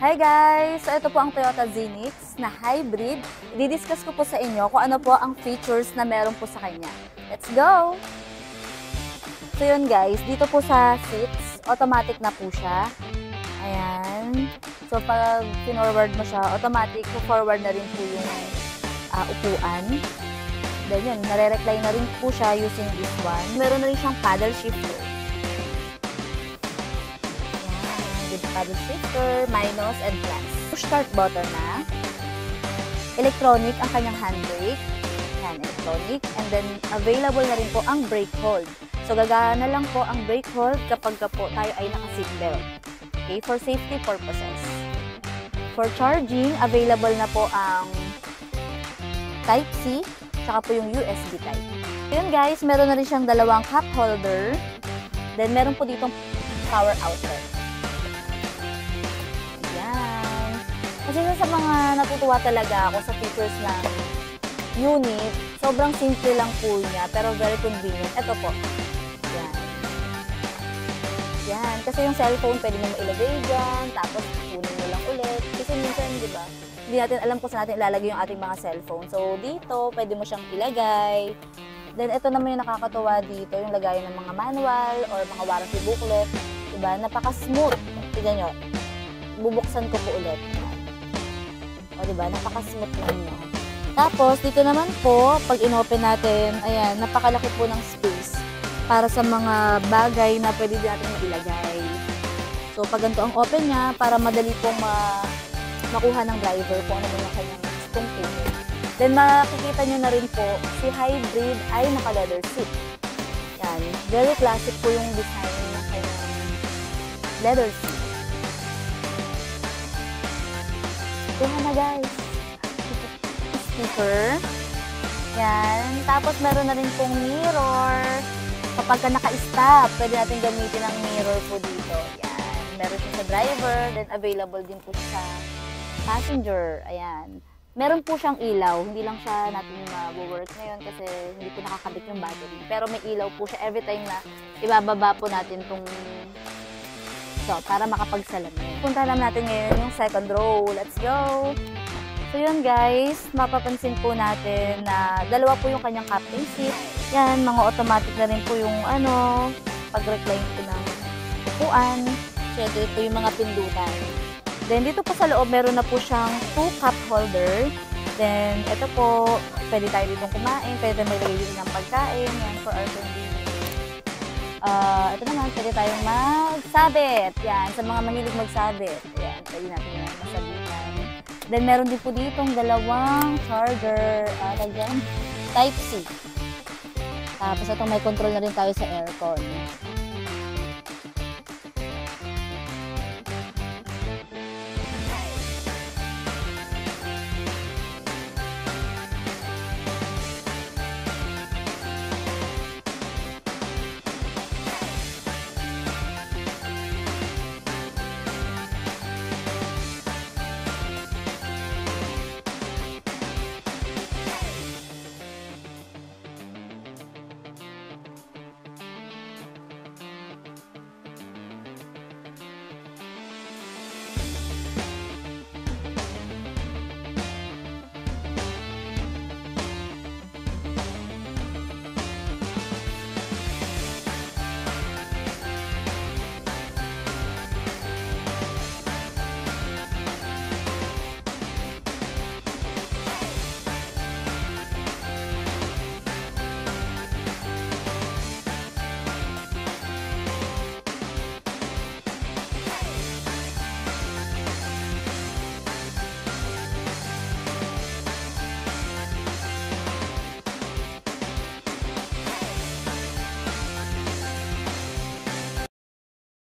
Hi guys! So ito po ang Toyota Zenix na hybrid. I-discuss ko po sa inyo kung ano po ang features na meron po sa kanya. Let's go! So yun guys, dito po sa seats, automatic na po siya. Ayan. So pag forward mo siya, automatic forward na rin po yung upuan. Then yun, nare-recline na rin po siya using this one. Meron na rin siyang paddle shifter. Paddle shifter, minus, and plus. Push start button na. Electronic ang kanyang handbrake. Yan, electronic. And then, available na rin po ang brake hold. So, gagana lang po ang brake hold kapag po tayo ay naka-seatbelt. Okay, for safety purposes. For charging, available na po ang Type-C, tsaka po yung USB Type. Yun guys, meron na rin siyang dalawang cup holder. Then, meron po ditong power outlet. Kasi sa mga natutuwa talaga ako sa features ng unit, sobrang simple lang po niya, pero very convenient. Ito po. Yan. Yan. Kasi yung cellphone, pwede mo ilagay dyan, tapos kunin mo lang ulit. Kasi minsan, di ba, hindi natin alam kung saan natin ilalagay yung ating mga cellphone. So, dito, pwede mo siyang ilagay. Then, ito naman yung nakakatuwa dito, yung lagayan ng mga manual or mga warranty booklet. Diba? Napaka-smooth. Tignan nyo. Bubuksan ko po ulit. O, diba? Napaka-smooth lang niya. Tapos, dito naman po, pag in-open natin, ayan, napakalaki po ng space para sa mga bagay na pwede natin ilagay. So, pag ganito ang open niya, para madali pong makuha ng driver kung ano yung kanyang gustong tuloy. Then, makikita nyo na rin po, si hybrid ay naka-leather seat. Yan. Very classic po yung design ng kanyang leather seat. Kuha na guys. Speaker. Yan. Tapos meron na rin pong mirror. Kapag ka naka-stop, pwede natin gamitin ang mirror po dito. Yan. Meron siya sa driver. Then available din po siya sa passenger. Ayan. Meron po siyang ilaw. Hindi lang siya natin mag-work ngayon kasi hindi po nakakabit yung battery. Pero may ilaw po siya every time na ibababa po natin itong para makapagsalamin. Punta naman natin ngayon yung second row. Let's go! So yun guys, mapapansin po natin na dalawa po yung kanyang captain seat. Yan, mga automatic na rin po yung pag-recline po ng upuan. Siyempre po yung mga pindutan. Then dito po sa loob, meron na po siyang 2 cup holder. Then ito po, pwede tayo dito kumain, pwede maglagay dito ng pagkain. Yan, for our convenience. Ito naman, pwede tayong magsabit. Yan, sa mga mahilig magsabit. Yan, pwede natin yung masabitan. Then, meron din po ditong dalawang charger. Type-C. Tapos, itong may control na rin tayo sa aircon.